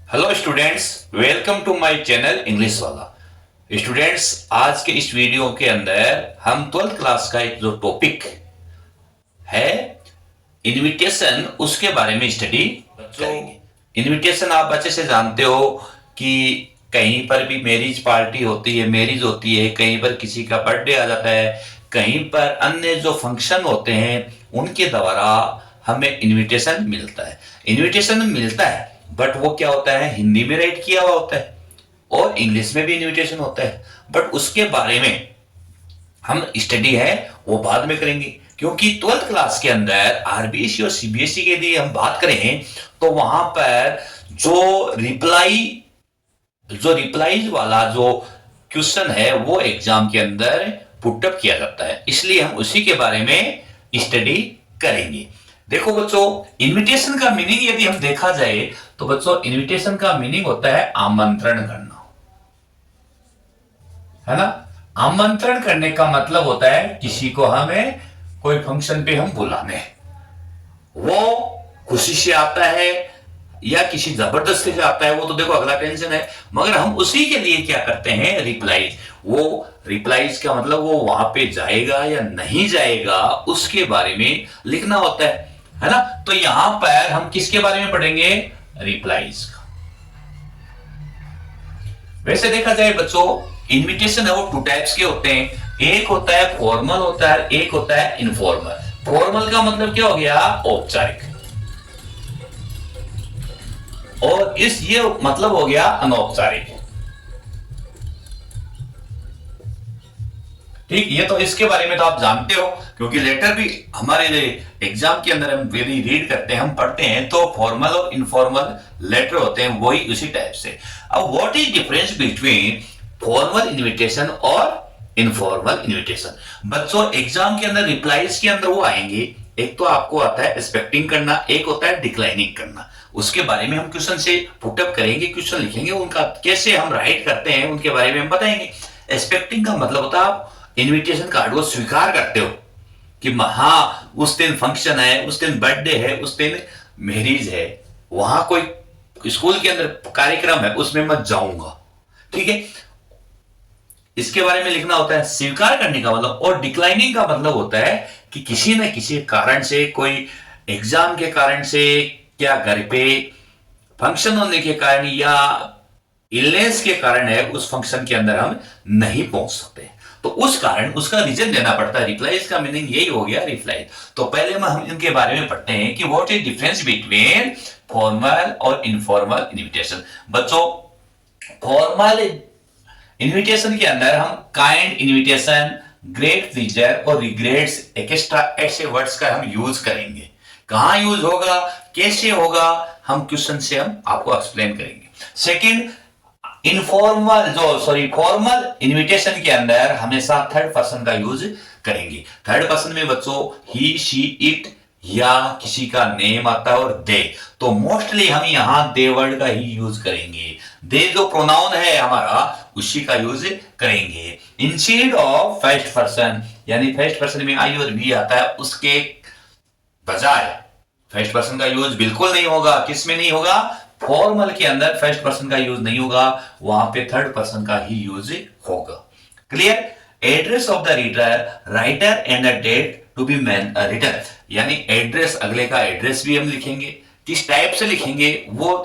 Hello students, welcome to my channel English वाला। Students, आज के इस वीडियो के अंदर हम 12th क्लास का एक जो टॉपिक है इनविटेशन, उसके बारे में स्टडी करेंगे। इनविटेशन आप अच्छे से जानते हो कि कहीं पर भी मैरिज पार्टी होती है, मैरिज होती है, कहीं पर किसी का बर्थडे आ जाता है, कहीं पर अन्य जो फंक्शन होते हैं उनके द्वारा हमें इनविटेशन मिलता है। इनविटेशन मिलता है बट वो क्या होता है, हिंदी में राइट किया हुआ होता है और इंग्लिश में भी इनविटेशन होता है। बट उसके बारे में हम स्टडी है वो बाद में करेंगे, क्योंकि 12th क्लास के अंदर आरबीएसई और सीबीएसई के लिए हम बात करें तो वहां पर जो रिप्लाईज वाला जो क्वेश्चन है वो एग्जाम के अंदर पुटअप किया जाता है, इसलिए हम उसी के बारे में स्टडी करेंगे। देखो बच्चों, इनविटेशन का मीनिंग यदि हम देखा जाए तो बच्चों इनविटेशन का मीनिंग होता है आमंत्रण करना, है ना। आमंत्रण करने का मतलब होता है किसी को हमें कोई फंक्शन पे हम बुलाने, वो खुशी से आता है या किसी जबरदस्ती से आता है, वो तो देखो अगला टेंशन है। मगर हम उसी के लिए क्या करते हैं, रिप्लाईज। वो रिप्लाईज का मतलब वो वहां पे जाएगा या नहीं जाएगा उसके बारे में लिखना होता है ना। तो यहां पर हम किसके बारे में पढ़ेंगे, रिप्लाईज का। वैसे देखा जाए बच्चों, इनविटेशन है वो टू टाइप्स के होते हैं। एक होता है फॉर्मल होता है, एक होता है इनफॉर्मल। फॉर्मल का मतलब क्या हो गया, औपचारिक, और ये मतलब हो गया अनौपचारिक। ठीक, ये तो इसके बारे में तो आप जानते हो, क्योंकि लेटर भी हमारे एग्जाम के अंदर हम यदि रीड करते हैं, हम पढ़ते हैं तो फॉर्मल और इनफॉर्मल लेटर होते हैं, वही उसी टाइप से। अब what is difference between formal invitation और इनफॉर्मल इनविटेशन। बच्चों एग्जाम के अंदर रिप्लाईज के अंदर वो आएंगे, एक तो आपको आता है एक्सपेक्टिंग करना, एक होता है डिक्लाइनिंग करना। उसके बारे में हम क्वेश्चन से पुटअप करेंगे, क्वेश्चन लिखेंगे, उनका कैसे हम राइट करते हैं उनके बारे में हम बताएंगे। एक्सपेक्टिंग का मतलब होता है आप इनविटेशन कार्ड वो स्वीकार करते हो कि हाँ उस दिन फंक्शन है, उस दिन बर्थडे है, उस दिन मैरिज है, वहां कोई स्कूल के अंदर कार्यक्रम है, उसमें मैं जाऊंगा। ठीक है, इसके बारे में लिखना होता है स्वीकार करने का मतलब। और डिक्लाइनिंग का मतलब होता है कि किसी न किसी कारण से, कोई एग्जाम के कारण से, क्या घर पे फंक्शन होने के कारण या इलनेस के कारण है, उस फंक्शन के अंदर हम नहीं पहुंच सकते, तो उस कारण उसका रीजन देना पड़ता है। रिप्लाईज का मीनिंग यही हो गया, रिप्लाई। तो पहले हम इनके बारे में पढ़ते हैं कि what is difference between formal और इनफॉर्मल इनविटेशन। बच्चों फॉर्मल इनविटेशन के अंदर हम काइंड इनविटेशन, ग्रेट प्लीजर और रिग्रेट्स, एक्स्ट्रा, ऐसे वर्ड्स का हम यूज करेंगे। कहां यूज होगा, कैसे होगा, हम क्वेश्चन से हम आपको एक्सप्लेन करेंगे। सेकंड, फॉर्मल इनविटेशन के अंदर हमेशा थर्ड पर्सन का यूज करेंगे। थर्ड पर्सन में बच्चों ही, शी, इट या किसी का नेम आता है और दे, तो मोस्टली हम यहां दे वर्ड का ही यूज करेंगे। दे जो प्रोनाउन है हमारा, उसी का यूज करेंगे इंस्टेड ऑफ फर्स्ट पर्सन। यानी फर्स्ट पर्सन में आई और वी आता है, उसके बजाय फर्स्ट पर्सन का यूज बिल्कुल नहीं होगा। किस में नहीं होगा, फॉर्मल के अंदर फर्स्ट पर्सन का यूज नहीं होगा, वहां पे थर्ड पर्सन का ही यूज होगा। Clear. Address of the reader, writer and the date to be written, यानी एड्रेस, अगले का एड्रेस भी हम लिखेंगे, किस टाइप से लिखेंगे वो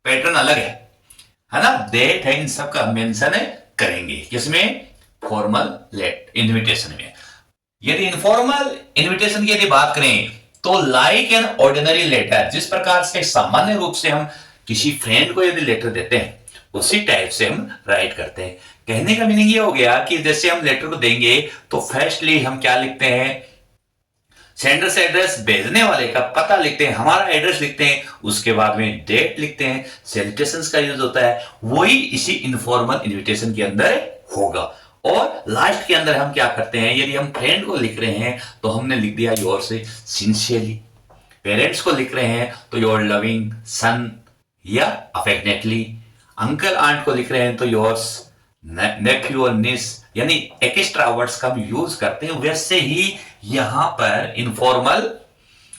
पैटर्न अलग है ना। डेट है, इन सब का मेंशन करेंगे, किसमें, फॉर्मल लेट इनविटेशन में। यदि इनफॉर्मल इनविटेशन की यदि बात करें तो लाइक एन ऑर्डिनरी लेटर, जिस प्रकार से सामान्य रूप से हम किसी फ्रेंड को यदि लेटर देते हैं उसी टाइप से हम राइट करते हैं। कहने का मीनिंग ये हो गया कि जैसे हम लेटर को देंगे तो फर्स्टली हम क्या लिखते हैं, सेंडर से एड्रेस, भेजने वाले का पता लिखते हैं, हमारा एड्रेस लिखते हैं, उसके बाद में डेट लिखते हैं, सैल्यूटेशंस का यूज होता है, वही इसी इनफॉर्मल इनविटेशन के अंदर होगा। और लास्ट के अंदर हम क्या करते हैं, यदि हम फ्रेंड को लिख रहे हैं तो हमने लिख दिया योर से सिंसियरली, पेरेंट्स को लिख रहे हैं तो योर लविंग सन या अफेक्शनेटली, अंकल आंट को लिख रहे हैं तो योर्स नेफ्यू और निस, यानी एक्स्ट्रा वर्ड्स का हम यूज करते हैं। वैसे ही यहां पर इनफॉर्मल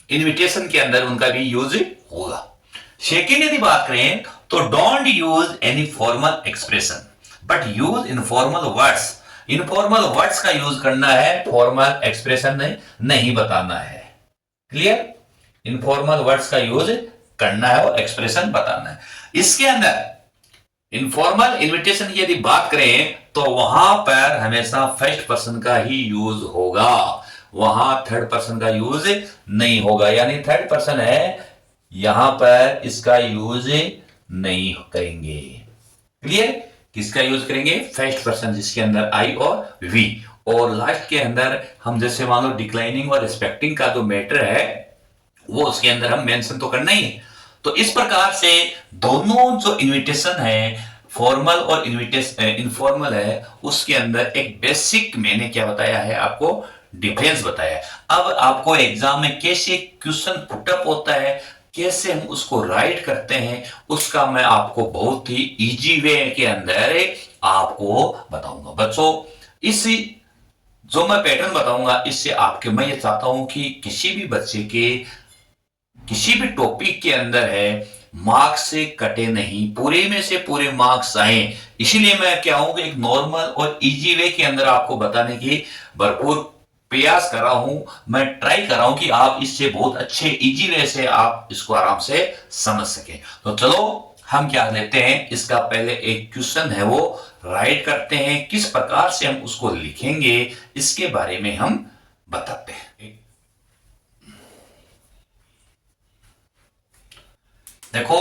इनविटेशन के अंदर उनका भी यूज होगा। सेकेंड यदि बात करें तो don't use any formal expression but use informal words. Informal words का यूज करना है, फॉर्मल एक्सप्रेशन नहीं बताना है। क्लियर? इनफॉर्मल वर्ड्स का यूज करना है और एक्सप्रेशन बताना है। इसके अंदर इनफॉर्मल इन्विटेशन की यदि बात करें तो वहां पर हमेशा फर्स्ट पर्सन का ही यूज होगा, वहां थर्ड पर्सन का यूज नहीं होगा। यानी थर्ड पर्सन है, यहां पर इसका यूज नहीं करेंगे। क्लियर? किसका यूज करेंगे? फर्स्ट पर्सन, जिसके अंदर आई और वी। और लास्ट के अंदर हम जैसे मान लो डिक्लाइनिंग और रिस्पेक्टिंग का जो मैटर है वो उसके अंदर हम मेंशन तो करना ही है। तो इस प्रकार से दोनों जो इन्विटेशन है, फॉर्मल और इन्विटेशन इनफॉर्मल है, उसके अंदर एक बेसिक मैंने क्या बताया है आपको, डिफरेंस बताया। अब आपको एग्जाम में कैसे क्वेश्चन पुटअप होता है, कैसे हम उसको राइट करते हैं, उसका मैं आपको बहुत ही इजी वे के अंदर आपको बताऊंगा। बच्चों, इस जो मैं पैटर्न बताऊंगा इससे आपके, मैं ये चाहता हूं कि किसी भी बच्चे के किसी भी टॉपिक के अंदर है मार्क्स से कटे नहीं, पूरे में से पूरे मार्क्स आए। इसीलिए मैं क्या हूं कि एक नॉर्मल और इजी वे के अंदर आपको बताने की भरपूर प्रयास कर रहा हूं। मैं ट्राई कर रहा हूं कि आप इससे बहुत अच्छे इजी वे से आप इसको आराम से समझ सके। तो चलो हम क्या लेते हैं, इसका पहले एक क्वेश्चन है वो राइट करते हैं, किस प्रकार से हम उसको लिखेंगे इसके बारे में हम बताते हैं। देखो,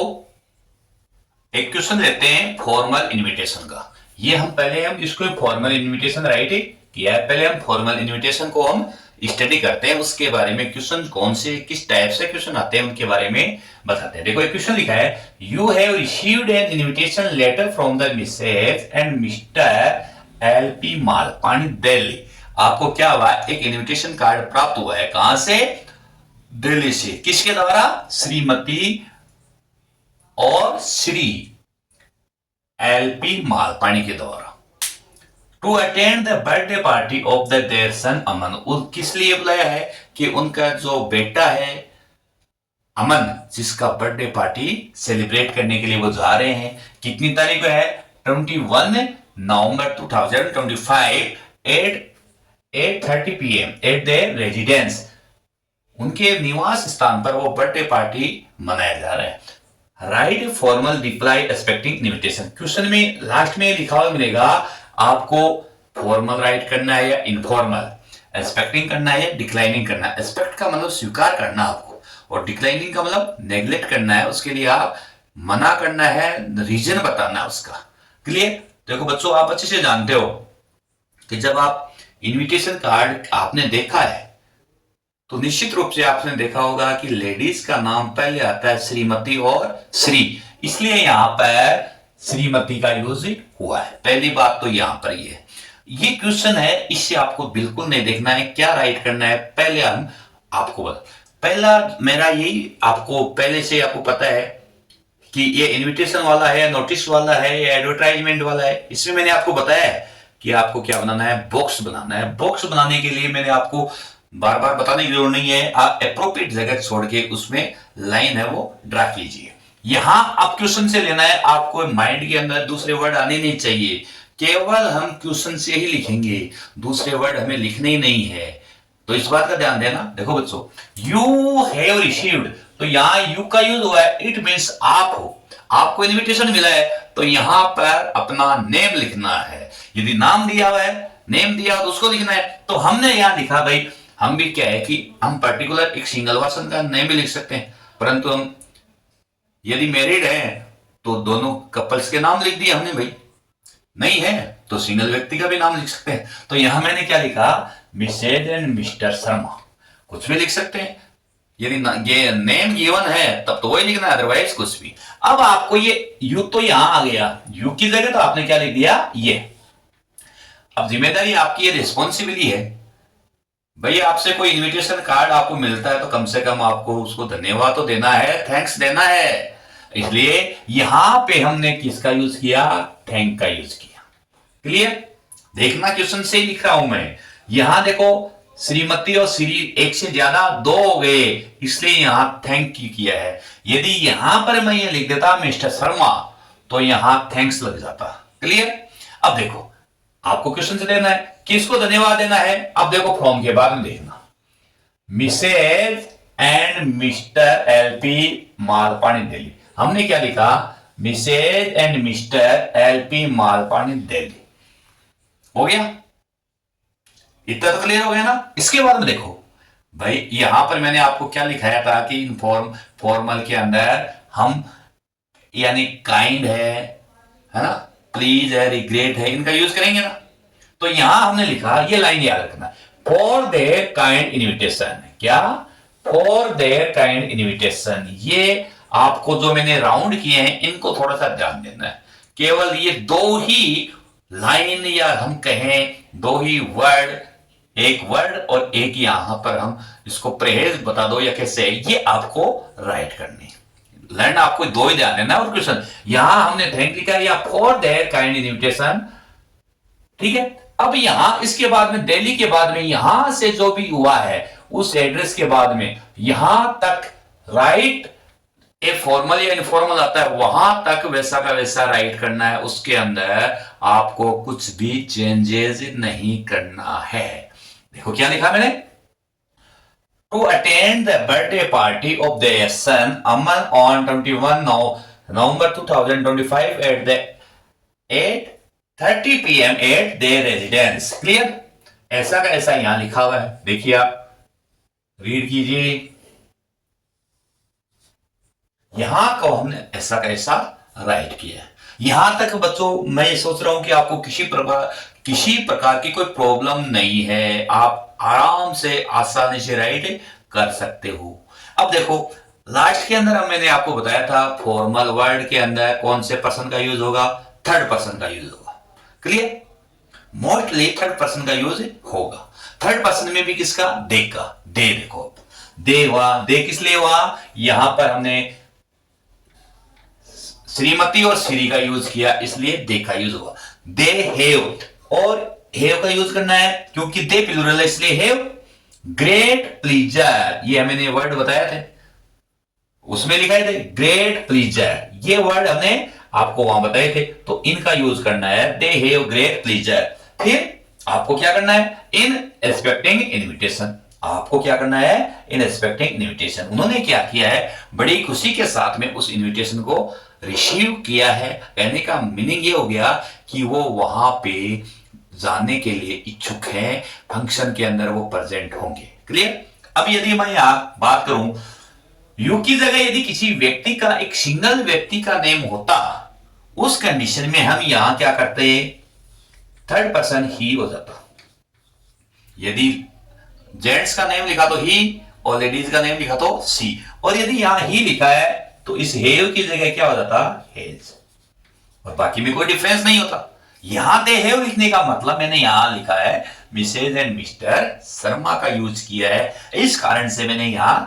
एक क्वेश्चन लेते हैं फॉर्मल इनविटेशन का। ये हम इसको फॉर्मल इनविटेशन राइट किया है। पहले हम फॉर्मल इनविटेशन को हम स्टडी करते हैं, उसके बारे में क्वेश्चन कौन से किस टाइप से क्वेश्चन आते हैं उनके बारे में बताते हैं। देखो, एक क्वेश्चन लिखा है, you have received an invitation letter from the Mrs and Mr L P. Malpani, Delhi. आपको क्या हुआ, एक इनविटेशन कार्ड प्राप्त हुआ है। कहां से? दिल्ली से। किसके द्वारा? श्रीमती और श्री एल.पी. मालपानी के द्वारा, to attend the birthday party of the their son Aman. किस लिए बुलाया है? कि उनका जो बेटा है अमन, जिसका बर्थडे पार्टी सेलिब्रेट करने के लिए वो जा रहे हैं। कितनी तारीख को है? 21 November 2025 at 8:30 PM at their residence. उनके निवास स्थान पर वो बर्थडे पार्टी मनाया जा रहा है। Right formal reply expecting invitation. Question में लास्ट में लिखा हुआ मिलेगा, आपको फॉर्मल राइट करना है या इनफॉर्मल, एक्सपेक्टिंग करना है या डिक्लाइनिंग करना है। एक्सपेक्ट का मतलब स्वीकार करना आपको, और डिक्लाइनिंग का मतलब नेग्लेक्ट करना है, उसके लिए आप मना करना है, रीजन बताना है उसका। क्लियर? देखो बच्चों, आप अच्छे से जानते हो कि जब आप इनविटेशन कार्ड आपने देखा है तो निश्चित रूप से आपने देखा होगा कि लेडीज का नाम पहले आता है श्रीमती और श्री, इसलिए यहां पर श्रीमती का यूज हुआ है। पहली बात तो यहां पर ये क्वेश्चन है, इससे आपको बिल्कुल नहीं देखना है क्या राइट करना है। पहले हम आपको पहला मेरा यही, आपको पहले से आपको पता है कि ये इनविटेशन वाला है, नोटिस वाला है, या एडवर्टाइजमेंट वाला है। इसमें मैंने आपको बताया है कि आपको क्या बनाना है, बॉक्स बनाना है। बॉक्स बनाने के लिए मैंने आपको बार बार बताने की जरूरत नहीं है, आप अप्रोप्रिएट जगह छोड़ के उसमें लाइन है वो ड्रा कीजिए। यहां आप क्वेश्चन से लेना है, आपको माइंड के अंदर दूसरे वर्ड आने नहीं चाहिए, केवल हम क्वेश्चन से ही लिखेंगे, दूसरे वर्ड हमें लिखने ही नहीं है। तो इस बात का ध्यान देना। देखो बच्चों, यू हैव रिसीव्ड, तो यहां यू का यूज हुआ है, इट मींस आप हो, आपको इनविटेशन मिला है, तो यहां पर अपना नेम लिखना है। यदि नाम दिया हुआ है, नेम दिया तो उसको लिखना है। तो हमने यहां लिखा, भाई हम भी क्या है कि हम पर्टिकुलर एक सिंगल पर्सन का नेम भी लिख सकते हैं, परंतु हम यदि मैरिड है तो दोनों कपल्स के नाम लिख दिए हमने, भाई नहीं है तो सिंगल व्यक्ति का भी नाम लिख सकते हैं। तो यहां मैंने क्या लिखा, मिसेज एंड मिस्टर शर्मा, कुछ भी लिख सकते हैं। यदि ये नेम गिवन है तब तो वही लिखना है, अदरवाइज कुछ भी। अब आपको ये यू तो यहां आ गया, यू की जगह तो आपने क्या लिख दिया, ये। अब जिम्मेदारी आपकी, ये रिस्पॉन्सिबिलिटी है। भैया आपसे कोई इनविटेशन कार्ड आपको मिलता है तो कम से कम आपको उसको धन्यवाद तो देना है, थैंक्स देना है। इसलिए यहां पे हमने किसका यूज किया, थैंक का यूज किया। क्लियर? देखना, क्वेश्चन से ही लिख रहा हूं मैं। यहां देखो, श्रीमती और श्री एक से ज्यादा दो हो गए, इसलिए यहां थैंक यू किया है। यदि यहां पर मैं ये लिख देता मिस्टर शर्मा तो यहां थैंक्स लग जाता। क्लियर? अब देखो आपको क्वेश्चन से देना है, किसको धन्यवाद देना है। अब देखो फ्रॉम के बाद में देखना, Mrs and Mr L P Malpani Delhi. हमने क्या लिखा, Mrs and Mr L P Malpani Delhi. हो गया, इतना तो क्लियर हो गया ना। इसके बाद में देखो भाई, यहां पर मैंने आपको क्या लिखाया था कि फॉर्मल के अंदर हम यानी काइंड है ना, प्लीज है, रिग्रेट है, इनका यूज करेंगे ना। तो यहां हमने लिखा, ये लाइन याद रखना, फॉर देयर काइंड इन्विटेशन। क्या? For their kind invitation. ये आपको जो मैंने राउंड किए हैं इनको थोड़ा सा ध्यान देना है। केवल ये दो ही लाइन या हम कहें दो ही वर्ड, एक वर्ड और एक यहां पर हम इसको परहेज बता दो या कैसे, ये आपको राइट करनी। लर्न आपको दो ही ध्यान देना। और क्वेश्चन यहां हमने थैंक लिखा या फॉर देयर काइंड इन्विटेशन, ठीक है। अब यहां इसके बाद में दिल्ली के बाद में यहां से जो भी हुआ है उस एड्रेस के बाद में यहां तक राइट, एक फॉर्मल या इनफॉर्मल आता है वहां तक वैसा का वैसा राइट करना है। उसके अंदर आपको कुछ भी चेंजेस नहीं करना है। देखो क्या लिखा मैंने, to attend the birthday party of their son Aman on 21 November 2025 at the 8:30 PM at their residence. Clear? ऐसा का ऐसा यहां लिखा हुआ है, देखिए आप रीड कीजिए। यहां को हमने ऐसा का ऐसा राइट किया। यहां तक बच्चों मैं सोच रहा हूं कि आपको किसी प्रकार की कोई प्रॉब्लम नहीं है, आप आराम से आसानी से राइट कर सकते हो। अब देखो लास्ट के अंदर मैंने आपको बताया था फॉर्मल वर्ड के अंदर कौन से पर्सन का यूज होगा, थर्ड पर्सन का यूज होगा। क्लियर? मोस्टली थर्ड पर्सन का यूज होगा। थर्ड पर्सन में भी किसका, दे का। दे, देखो दे हुआ, दे किस लिए हुआ, यहां पर हमने श्रीमती और श्री का यूज किया इसलिए दे का यूज हुआ। दे हैव, और हैव का यूज करना है क्योंकि दे प्लूरल है इसलिए हैव ग्रेट प्लीजर। ये मैंने वर्ड बताया थे, उसमें लिखाए थे ग्रेट प्लीजर, ये वर्ड हमने आपको वहां बताए थे। तो इनका यूज करना है, दे हैव ग्रेट प्लीजर। फिर आपको क्या करना है, इन एक्सपेक्टिंग इनविटेशन। आपको क्या करना है, इन एक्सपेक्टिंग इनविटेशन। उन्होंने क्या किया है, बड़ी खुशी के साथ में उस इनविटेशन को रिसीव किया है। कहने का मीनिंग ये हो गया कि वो वहां पे जाने के लिए इच्छुक हैं, फंक्शन के अंदर वो प्रेजेंट होंगे। क्लियर? अब यदि मैं यहां बात करूं, यू की जगह यदि किसी व्यक्ति का, एक सिंगल व्यक्ति का नेम होता, उस कंडीशन में हम यहां क्या करते, थर्ड पर्सन ही हो जाता। यदि जेंट्स का नेम लिखा तो ही और लेडीज का नेम लिखा तो सी, और यदि यहां ही लिखा है तो इस हैव की जगह क्या हो जाता, हैज, और बाकी में कोई डिफरेंस नहीं होता। यहां दे हैव लिखने का मतलब मैंने यहां लिखा है मिसेज एंड मिस्टर शर्मा का यूज किया है, इस कारण से मैंने यहां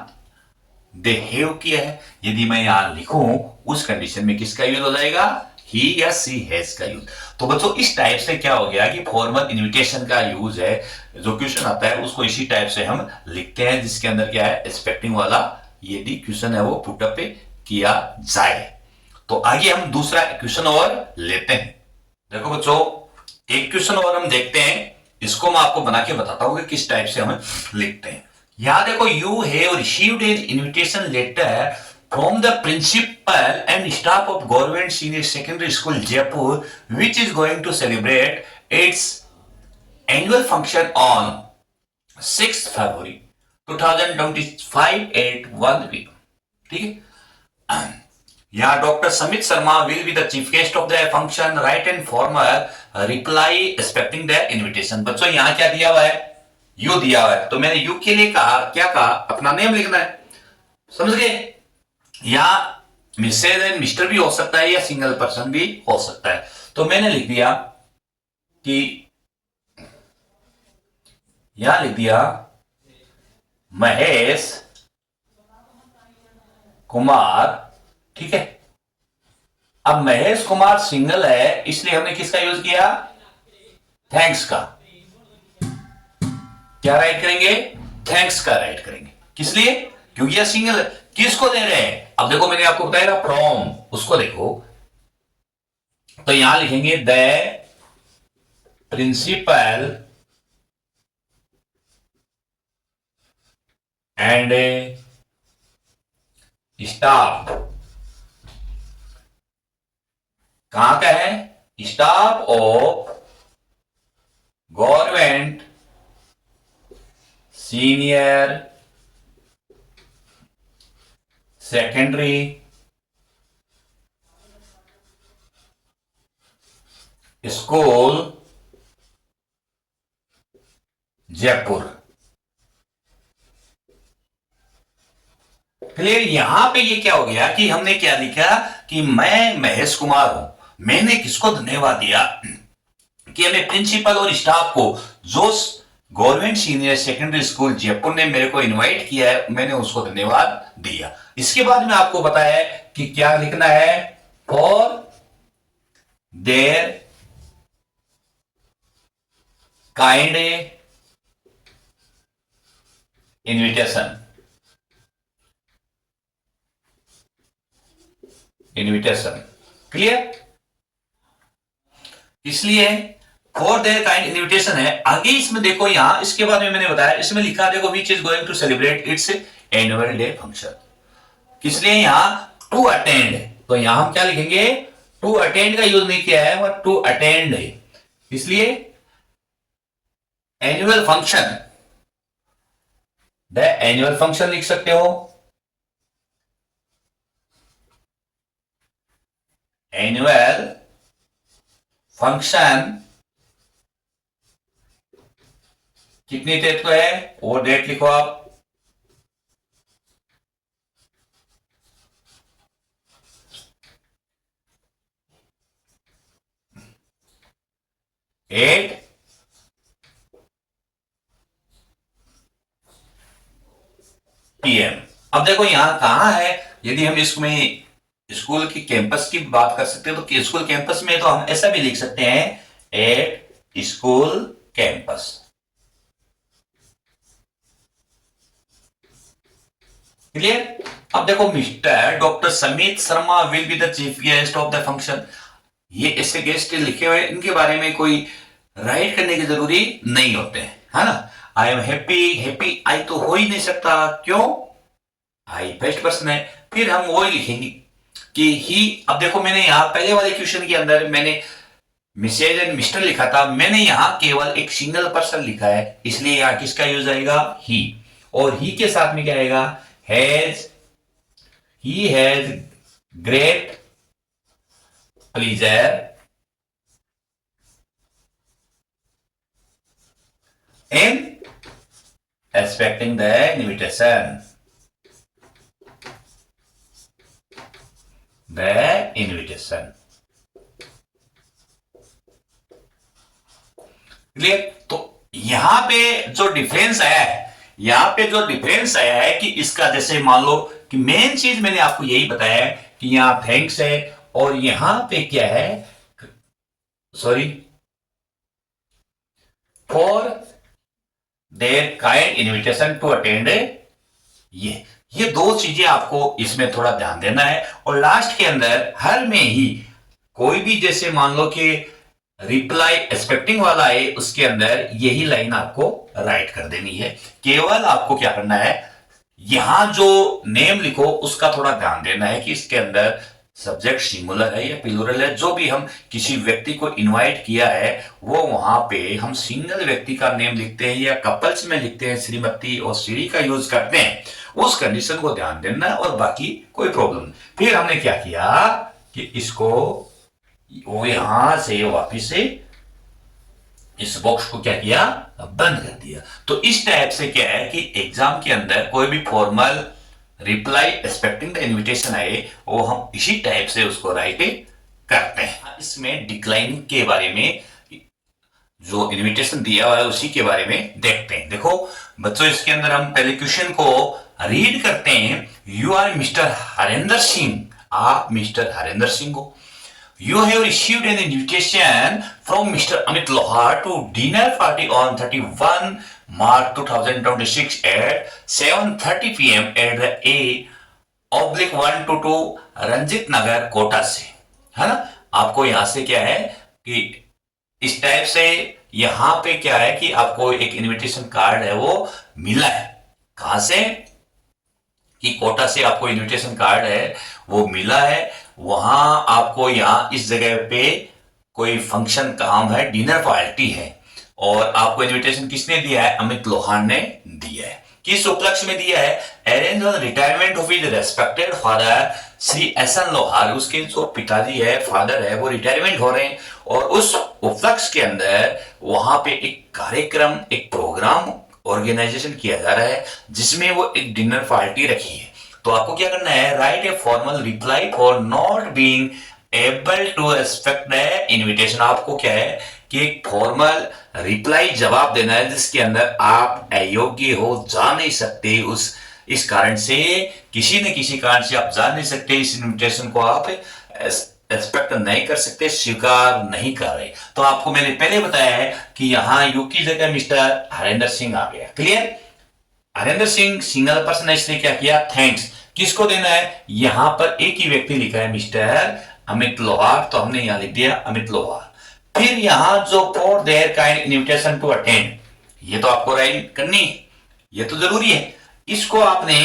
दे हैव किया है। यदि मैं यहां लिखूं उस कंडीशन में किसका यूज हो जाएगा, ही या सी हैज का यूज। तो बच्चों इस टाइप से क्या हो गया कि फॉर्मल इन्विटेशन का यूज है, जो क्वेश्चन आता है उसको इसी टाइप से हम लिखते हैं, जिसके अंदर क्या है एक्सपेक्टिंग वाला यदि क्वेश्चन है वो पुटअप पे किया जाए। तो आगे हम दूसरा क्वेश्चन और लेते हैं। देखो बच्चों एक क्वेश्चन और हम देखते हैं, इसको मैं आपको बना के बताता हूं कि किस टाइप से हम लिखते हैं। यहां देखो, you have received an invitation letter from the principal and staff of Government Senior Secondary School Jaipur, which is going to celebrate its annual function on 6th February 2025 at 1 PM. ठीक है? यहाँ doctor Samit Sharma will be the chief guest of the function. Write and formal reply expecting the invitation. बच्चों यहाँ क्या दिया हुआ है, you दिया हुआ है, तो मैंने यू के लिए कहा, क्या कहा, अपना नेम लिखना है। समझ गए? या मिसेज एंड मिस्टर भी हो सकता है या सिंगल पर्सन भी हो सकता है। तो मैंने लिख दिया कि यहां लिख दिया महेश कुमार। ठीक है? अब महेश कुमार सिंगल है इसलिए हमने किसका यूज किया, थैंक्स का। क्या राइट करेंगे? थैंक्स का राइट करेंगे। किस लिए? क्योंकि यह सिंगल, किसको दे रहे हैं? अब देखो मैंने आपको बताया ना फ्रॉम, उसको देखो, तो यहां लिखेंगे द प्रिंसिपल एंड स्टाफ। कहां का है? Staff of government senior secondary school Jaipur. Clear? यहां पे ये क्या हो गया कि हमने क्या लिखा कि मैं महेश कुमार हूं, मैंने किसको धन्यवाद दिया कि हमें प्रिंसिपल और स्टाफ को, जो government senior secondary school Jaipur ने मेरे को इनवाइट किया है, मैंने उसको धन्यवाद दिया। इसके बाद में आपको बताया है कि क्या लिखना है, for their kind invitation. Clear? इसलिए फॉर देयर काइंड इन्विटेशन है। आगे इसमें देखो, यहां इसके बारे में मैंने बताया, इसमें लिखा देखो which is going to celebrate its annual day function. इसलिए यहां टू अटेंड, तो यहां हम क्या लिखेंगे? टू अटेंड का यूज नहीं किया है, और टू अटेंड है, इसलिए annual function, the annual function लिख सकते हो। एनुअल फंक्शन कितनी डेट को है, वो डेट लिखो आप, 8 PM। अब देखो यहां कहां है, यदि हम इसमें स्कूल की कैंपस की बात कर सकते हैं तो स्कूल कैंपस में तो हम ऐसा भी लिख सकते हैं, एट स्कूल कैंपस। क्लियर? अब देखो mister doctor Samit Sharma will be the chief guest of the function. ये ऐसे गेस्ट लिखे हुए, इनके बारे में कोई राइट करने की जरूरी नहीं होते हैं, है ना। I am happy, happy I तो हो ही नहीं सकता, क्यों? आई फर्स्ट पर्सन है। फिर हम वो लिखेंगे कि ही। अब देखो मैंने यहां पहले वाले क्वेश्चन के अंदर मैंने मिसेज एंड मिस्टर लिखा था, मैंने यहां केवल एक सिंगल पर्सन लिखा है, इसलिए यहां किसका यूज आएगा? ही। और ही के साथ में क्या आएगा? Has, he has great pleaser in expecting the invitation. Clear? तो यहां पे जो डिफरेंस आया है, कि इसका जैसे मान लो कि मेन चीज मैंने आपको यही बताया है कि यहां थैंक्स है, और यहां पे क्या है, sorry, for their kind invitation to attend. ये दो चीजें आपको इसमें थोड़ा ध्यान देना है। और लास्ट के अंदर हर में ही कोई भी, जैसे मान लो कि रिप्लाई एक्सपेक्टिंग वाला है, उसके अंदर यही लाइन आपको राइट कर देनी है। केवल आपको क्या करना है, यहां जो नेम लिखो उसका थोड़ा ध्यान देना है कि इसके अंदर सब्जेक्ट सिंगुलर है या प्लूरल है। जो भी हम किसी व्यक्ति को इनवाइट किया है, वो वहां पे हम सिंगल व्यक्ति का नेम लिखते हैं या कपल्स में लिखते हैं, श्रीमती और श्री का यूज करते हैं, उस कंडीशन को ध्यान देना है, और बाकी कोई प्रॉब्लम नहीं। फिर हमने क्या किया कि इसको वो यहां से वापिस से इस बॉक्स को क्या किया, बंद कर दिया। तो इस टाइप से क्या है कि एग्जाम के अंदर कोई भी formal reply expecting the invitation आए, वो हम इसी टाइप से उसको राइट करते हैं। इसमें डिक्लाइनिंग के बारे में, जो इनविटेशन दिया हुआ है उसी के बारे में देखते हैं। देखो बच्चों, इसके अंदर हम पहले क्वेश्चन को रीड करते हैं। You are Mr Harendra Singh, आप मिस्टर हरेंद्र सिंह हो। You have received an invitation from Mr. Amit Lohar to dinner party on 31 March 2026 at 7:30 p.m. at the A/122 Ranjit नगर कोटा से, है ना। आपको यहां से क्या है कि इस टाइप से यहां पे क्या है कि आपको एक इनविटेशन कार्ड है वो मिला है। कहां से कि कोटा से आपको इनविटेशन कार्ड है वो मिला है। वहां आपको यहां इस जगह पे कोई फंक्शन काम है, डिनर पार्टी है, और आपको इनविटेशन किसने दिया है? अमित लोहार ने दिया है। किस उपलक्ष्य में दिया है? Arrange on retirement of his respected father Shri S N Lohar. उसके जो पिताजी है, फादर है, वो रिटायरमेंट हो रहे हैं, और उस उपलक्ष्य के अंदर वहां पे एक कार्यक्रम, एक प्रोग्राम ऑर्गेनाइजेशन किया जा रहा है जिसमें वो एक डिनर पार्टी रखी है। तो आपको क्या करना है? Write a formal reply for not being able to respect the invitation. आपको क्या है कि एक फॉर्मल रिप्लाई जवाब देना है जिसके अंदर आप अयोग्य हो, जा नहीं सकते, उस इस कारण से, किसी न किसी कारण से आप जा नहीं सकते, इस इनविटेशन को आप रेस्पेक्ट नहीं कर सकते, स्वीकार नहीं कर रहे। तो आपको मैंने पहले बताया है कि यहां यू की जगह मिस्टर हरेंद्र सिंह आ गया। Clear? Harendra Singh single person है, इसने क्या किया? थैंक्स। किसको देना है? यहां पर एक ही व्यक्ति लिखा है, मिस्टर अमित लोहार, तो हमने यहां लिख दिया अमित लोहार। फिर यहां जो for their kind invitation to attend, ये तो आपको राइट करनी, ये तो जरूरी है। इसको आपने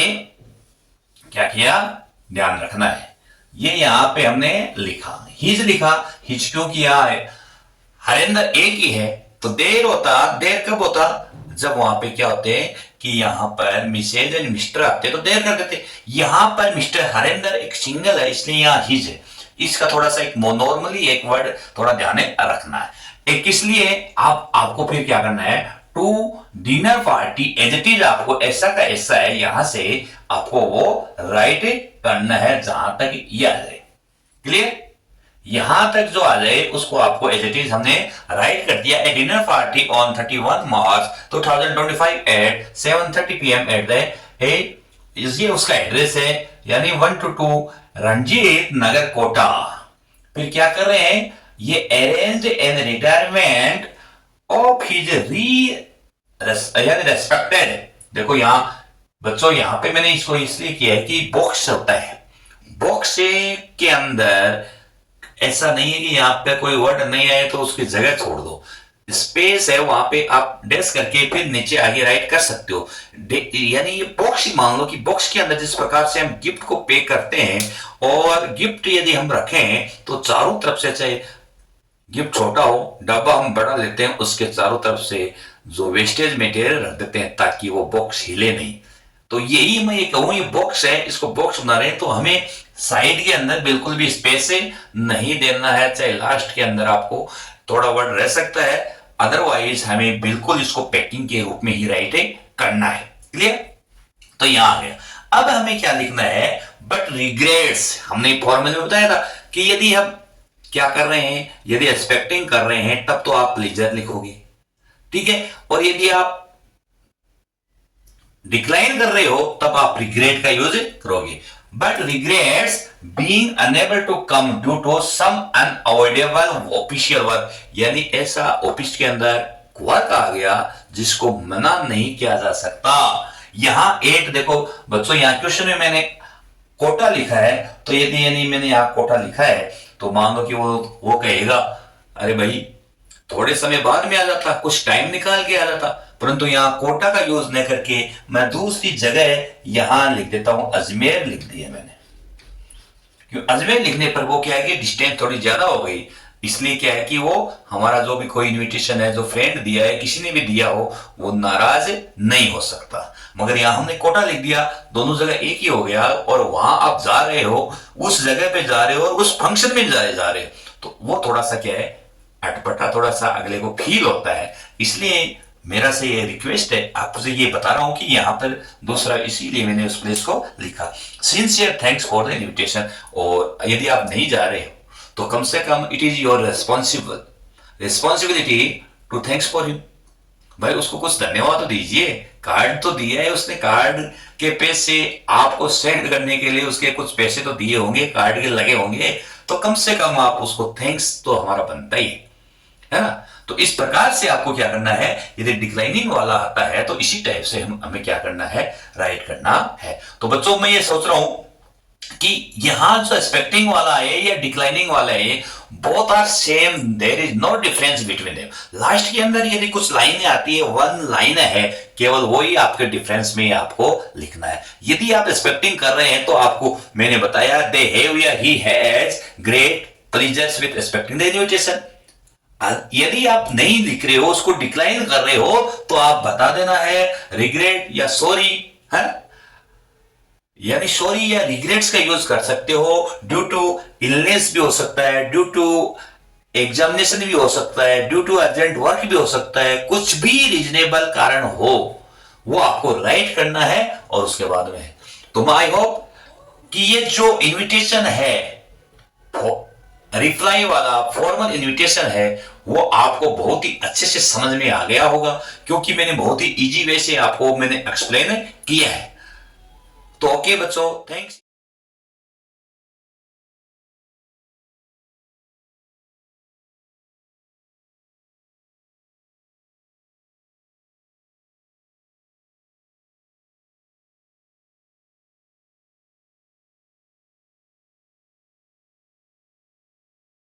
क्या किया? ध्यान रखना है। ये यहां पे हमने लिखा, हिज लिखा। हिज क्यों किया है? हरेंद्र एक ही है, तो देर होता, देर कब होता? जब वहां पे क्या होते हैं कि यहां पर मिसेज एंड मिस्टर आते तो देर कर देते। यहां पर मिस्टर हरेंद्र एक सिंगल है, इसलिए यहां हिज है। इसका थोड़ा सा एक नॉर्मली एक वर्ड थोड़ा ध्यान रखना है। एक इसलिए आपको फिर क्या करना है? To dinner party as it is, आपको ऐसा का ऐसा है, यहां से आपको वो राइट करना है जहां तक ये आ जाए। क्लियर? यहां तक जो आ जाए उसको आपको एज इट इज हमने राइट कर दिया। A dinner party on 31 March 2025 at 7:30 PM at the ये उसका एड्रेस है, यानी 122 रंजीत नगर कोटा। फिर क्या कर रहे हैं? ये arrange an retirement of his यानी रेस्पेक्टेड। देखो यहां बच्चों, यहां पे मैंने इसको इसलिए किया है कि बॉक्स होता है, बॉक्स के अंदर ऐसा नहीं है कि यहां पे कोई वर्ड नहीं आए तो उसकी जगह छोड़ दो, स्पेस है, वहां पे आप डेस्क करके फिर नीचे आगे राइट कर सकते हो। यानी ये बॉक्स ही मान लो कि बॉक्स के अंदर जिस प्रकार से हम गिफ्ट को पैक करते हैं, और गिफ्ट यदि हम रखें तो चारों तरफ से, चाहे गिफ्ट छोटा हो, डब्बा हम बड़ा लेते हैं, उसके चारों तरफ से जो वेस्टेज मटेरियल रख देते हैं ताकि वो बॉक्स हिले नहीं। तो यही मैं ये कहूं, ये बॉक्स है, इसको बॉक्स बना रहे हैं तो हमें साइड के अंदर बिल्कुल भी स्पेस नहीं देना है। चाहे लास्ट के अंदर आपको थोड़ा वर्ड रह सकता है, अदरवाइज हमें बिल्कुल इसको पैकिंग के रूप में ही राइट करना है। क्लियर? तो यहां आ गया। अब हमें क्या लिखना है? But regrets. हमने फॉर्मूले में बताया था कि यदि हम क्या कर रहे हैं, यदि एक्सपेक्टिंग कर रहे हैं तब तो आप लीजर लिखोगे, ठीक है, और यदि आप डिक्लाइन कर रहे हो तब आप रिग्रेट का यूज करोगे। But regrets being unable to come due to some unavoidable official work, यानी ऐसा ऑफिस के अंदर वर्क आ गया जिसको मना नहीं किया जा सकता। यहां एक देखो बच्चों, यहां क्वेश्चन में मैंने कोटा लिखा है, तो यदि मैंने यहां कोटा लिखा है तो मान लो कि वो कहेगा अरे भाई थोड़े समय बाद में आ जाता, कुछ टाइम निकाल के आ जाता, परंतु यहां कोटा का यूज न करके मैं दूसरी जगह यहां लिख देता हूं, अजमेर लिख दिया मैंने। क्यों अजमेर लिखने पर वो क्या है कि डिस्टेंस थोड़ी ज्यादा हो गई, इसलिए क्या है कि वो हमारा जो भी कोई इनविटेशन है, जो फ्रेंड दिया है, किसी ने भी दिया हो, वो नाराज नहीं हो सकता। मगर यहां हमने कोटा लिख दिया, दोनों जगह एक ही हो गया, और वहां आप जा रहे हो, उस जगह पे जा रहे हो और उस फंक्शन में जा रहे हो, तो वो थोड़ा सा क्या है, अटपटा थोड़ा सा अगले को फील होता है। इसलिए मेरा से ये रिक्वेस्ट है, आपसे ये बता रहा हूं कि यहां पर दूसरा, इसीलिए मैंने उस प्लेस को लिखा sincere thanks for the invitation. और यदि आप नहीं जा रहे हो तो कम से कम it is your responsibility to thanks for him. भाई उसको कुछ धन्यवाद तो दीजिए, कार्ड तो दिया है उसने, कार्ड के पैसे आपको सेंड करने के लिए उसके कुछ पैसे तो दिए होंगे, कार्ड के लगे होंगे, तो कम से कम आप उसको थैंक्स तो हमारा बनता ही है ना। तो इस प्रकार से आपको क्या करना है, यदि डिक्लाइनिंग वाला आता है तो इसी टाइप से हमें क्या करना है, राइट करना है। तो बच्चों मैं ये सोच रहा हूं कि यहां जो एक्सपेक्टिंग वाला है या डिक्लाइनिंग वाला है, both are same, there is no difference between them. Last के अंदर यदि कुछ लाइनें आती है, वन लाइन है, केवल वही आपके डिफरेंस में आपको लिखना है। यदि आप एक्सपेक्टिंग कर रहे हैं तो आपको मैंने बताया दे हैव या he has great pleasures with expecting the invitation. यदि आप नहीं लिख रहे हो, उसको डिक्लाइन कर रहे हो, तो आप बता देना है रिग्रेट या सॉरी है, यानी सॉरी या रिग्रेट्स का यूज कर सकते हो। ड्यू टू इलनेस भी हो सकता है, ड्यू टू एग्जामिनेशन भी हो सकता है, ड्यू टू अर्जेंट वर्क भी हो सकता है। कुछ भी रीजनेबल कारण हो वो आपको राइट करना है और उसके बाद में। तो आई होप कि ये जो इनविटेशन है, रिप्लाई वाला फॉर्मल इनविटेशन है, वो आपको बहुत ही अच्छे से समझ में आ गया होगा, क्योंकि मैंने बहुत ही इजी वे से आपको मैंने एक्सप्लेन किया है। तो ओके बच्चों, थैंक्स।